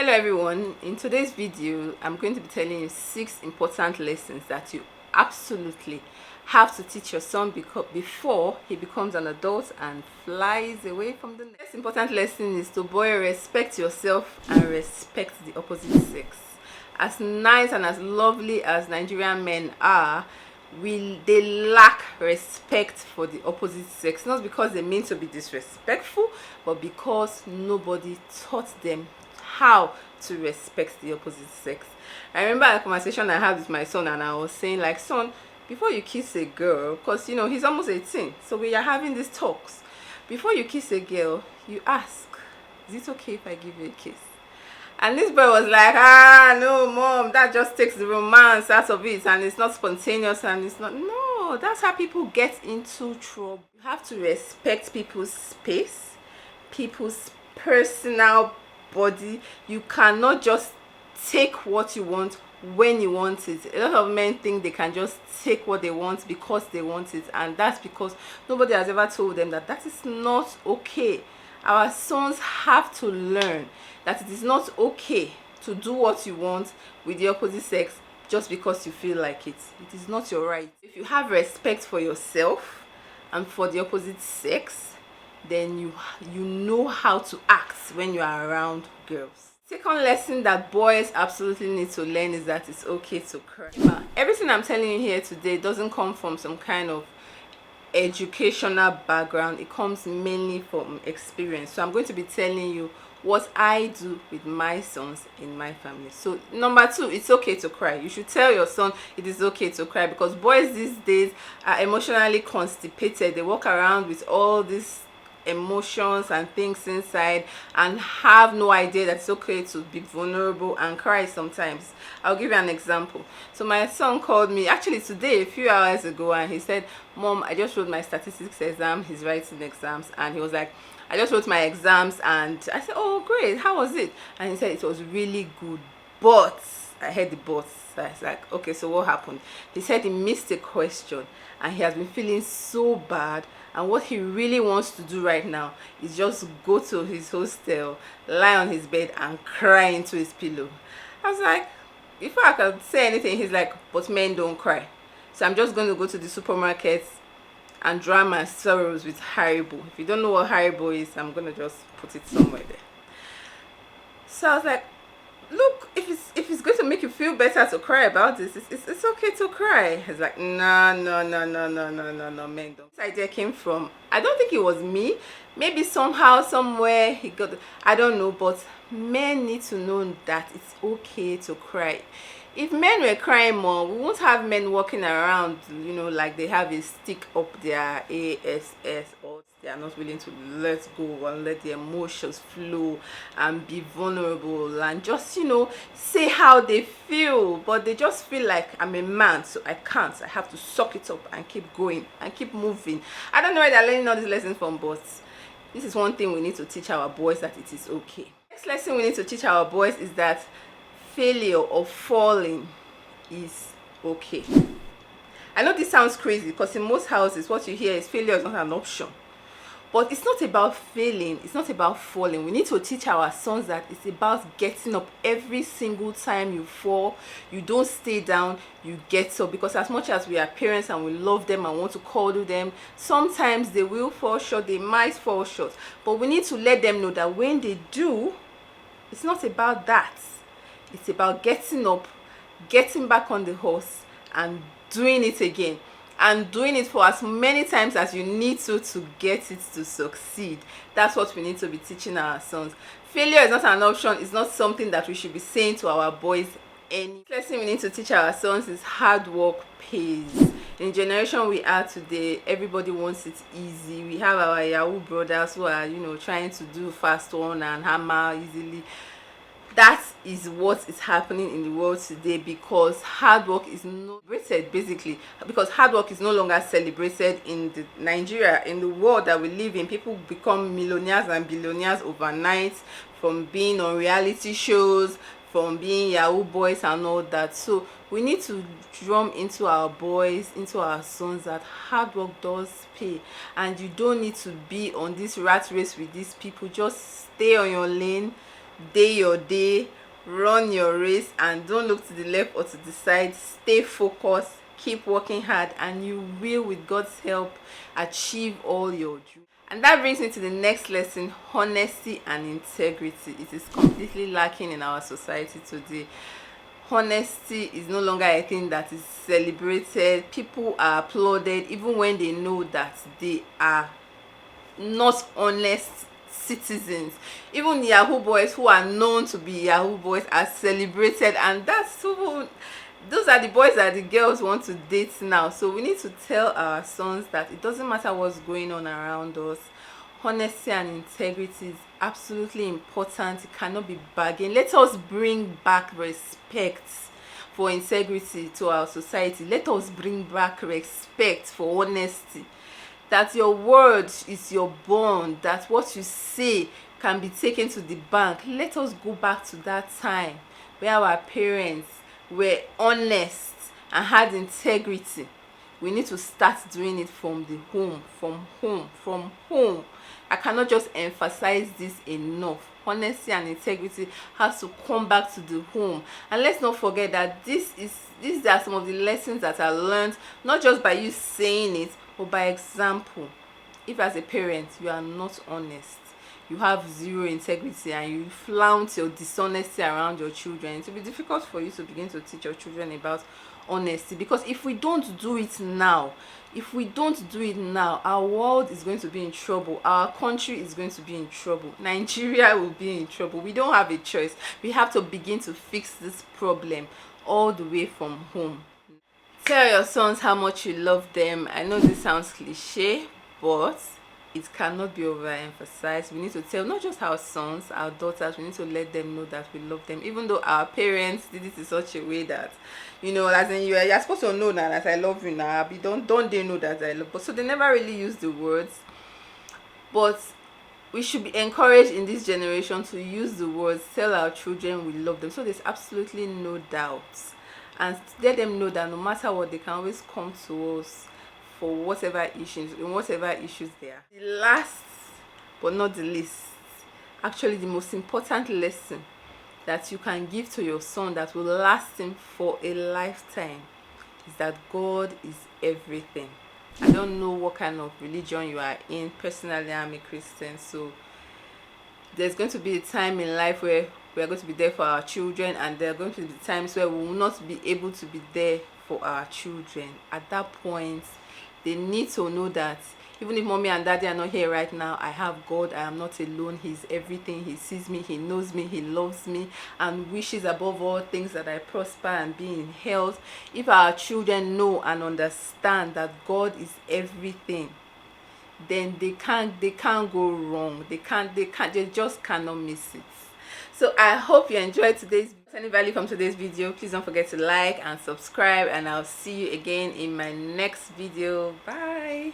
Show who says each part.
Speaker 1: Hello everyone, in today's video I'm going to be telling you 6 important lessons that you absolutely have to teach your son before he becomes an adult and flies away from the nest. The first important lesson is to boy, respect yourself and respect the opposite sex. As nice and as lovely as Nigerian men are, they lack respect for the opposite sex, not because they mean to be disrespectful, but because nobody taught them how to respect the opposite sex. I remember a conversation I had with my son, and I was saying, like, son, before you kiss a girl, because you know he's almost 18, so we are having these talks. Before you kiss a girl, you ask, is it okay if I give you a kiss? And this boy was like, no mom, that just takes the romance out of it, and it's not spontaneous, and it's not. No, that's how people get into trouble. You have to respect people's space, people's personal body. You cannot just take what you want when you want it. A lot of men think they can just take what they want because they want it, and that's because nobody has ever told them that that is not okay. Our sons have to learn that it is not okay to do what you want with the opposite sex just because you feel like it. It is not your right. If you have respect for yourself and for the opposite sex, then you know how to act when you are around girls. Second lesson that boys absolutely need to learn is that it's okay to cry. Now, everything I'm telling you here today doesn't come from some kind of educational background. It comes mainly from experience. So I'm going to be telling you what I do with my sons in my family. So number 2, it's okay to cry. You should tell your son it is okay to cry, because boys these days are emotionally constipated. They walk around with all these emotions and things inside and have no idea that it's okay to be vulnerable and cry sometimes. I'll give you an example. So my son called me actually today, a few hours ago, and he said, Mom, I just wrote my statistics exam. He's writing exams, and he was like, I just wrote my exams. And I said, oh great, how was it? And he said it was really good, but I heard the but. So I was like, okay, so what happened? He said he missed a question and he has been feeling so bad, and what he really wants to do right now is just go to his hostel, lie on his bed and cry into his pillow. I was like, before I could say anything, he's like, but men don't cry. So I'm just going to go to the supermarket and drown my sorrows with Haribo. If you don't know what Haribo is, I'm going to just put it somewhere there. So I was like, look, if it's going to make you feel better to cry about this, it's okay to cry. He's like, no, men don't. This idea came from, I don't think it was me. Maybe somehow, somewhere he got, I don't know, but men need to know that it's okay to cry. If men were crying more, we won't have men walking around, you know, like they have a stick up their ass, or they are not willing to let go and let the emotions flow and be vulnerable and just, you know, say how they feel. But they just feel like, I'm a man, so I can't. I have to suck it up and keep going and keep moving. I don't know where they're learning all these lessons from, but this is one thing we need to teach our boys, that it is okay. Next lesson we need to teach our boys is that failure or falling is okay. I know this sounds crazy, because in most houses what you hear is failure is not an option. But it's not about failing, it's not about falling. We need to teach our sons that it's about getting up every single time you fall. You don't stay down, you get up. Because as much as we are parents and we love them and want to cuddle them, sometimes they will fall short, they might fall short. But we need to let them know that when they do, it's not about that. It's about getting up, getting back on the horse and doing it again. And doing it for as many times as you need to get it to succeed. That's what we need to be teaching our sons. Failure is not an option. It's not something that we should be saying to our boys. Any lesson we need to teach our sons is hard work pays. In the generation we are today, everybody wants it easy. We have our Yahoo brothers who are, you know, trying to do fast one and hammer easily. That is what is happening in the world today, because hard work is not celebrated, basically, because hard work is no longer celebrated in Nigeria, in the world that we live in. People become millionaires and billionaires overnight from being on reality shows, from being Yahoo boys and all that. So we need to drum into our boys, into our sons, that hard work does pay, and you don't need to be on this rat race with these people. Just stay on your lane, day your day, run your race, and don't look to the left or to the side. Stay focused, keep working hard, and you will, with God's help, achieve all your dreams. And that brings me to the next lesson: honesty and integrity. It is completely lacking in our society today. Honesty is no longer a thing that is celebrated. People are applauded even when they know that they are not honest citizens. Even Yahoo boys who are known to be Yahoo boys are celebrated, and that's so, those are the boys that the girls want to date now. So we need to tell our sons that it doesn't matter what's going on around us. Honesty and integrity is absolutely important. It cannot be bargained. Let us bring back respect for integrity to our society. Let us bring back respect for honesty. That your word is your bond, that what you say can be taken to the bank. Let us go back to that time where our parents were honest and had integrity. We need to start doing it from the home, from home. I cannot just emphasize this enough. Honesty and integrity has to come back to the home. And let's not forget that these are some of the lessons that are learned, not just by you saying it, but by example. If as a parent you are not honest, you have zero integrity, and you flaunt your dishonesty around your children, it will be difficult for you to begin to teach your children about honesty. Because if we don't do it now, our world is going to be in trouble. Our country is going to be in trouble. Nigeria will be in trouble. We don't have a choice. We have to begin to fix this problem all the way from home. Tell your sons how much you love them. I know this sounds cliche, but it cannot be overemphasized. We need to tell not just our sons, our daughters. We need to let them know that we love them, even though our parents did it in such a way that, as in you're supposed to know that I love you now. Don't they know that I love? But so they never really use the words. But we should be encouraged in this generation to use the words. Tell our children we love them, so there's absolutely no doubt, and let them know that no matter what, they can always come to us for whatever issues they are. The last but not the least, actually the most important lesson that you can give to your son that will last him for a lifetime is that God is everything. I don't know what kind of religion you are in. Personally, I'm a Christian, so there's going to be a time in life where we are going to be there for our children, and there are going to be times where we will not be able to be there for our children. At that point, they need to know that even if mommy and daddy are not here right now, I have God. I am not alone. He's everything. He sees me, he knows me, he loves me, and wishes above all things that I prosper and be in health. If our children know and understand that God is everything, then they can't go wrong. They just cannot miss it. So I hope you enjoyed today's. Any value from today's video, please don't forget to like and subscribe, and I'll see you again in my next video. Bye.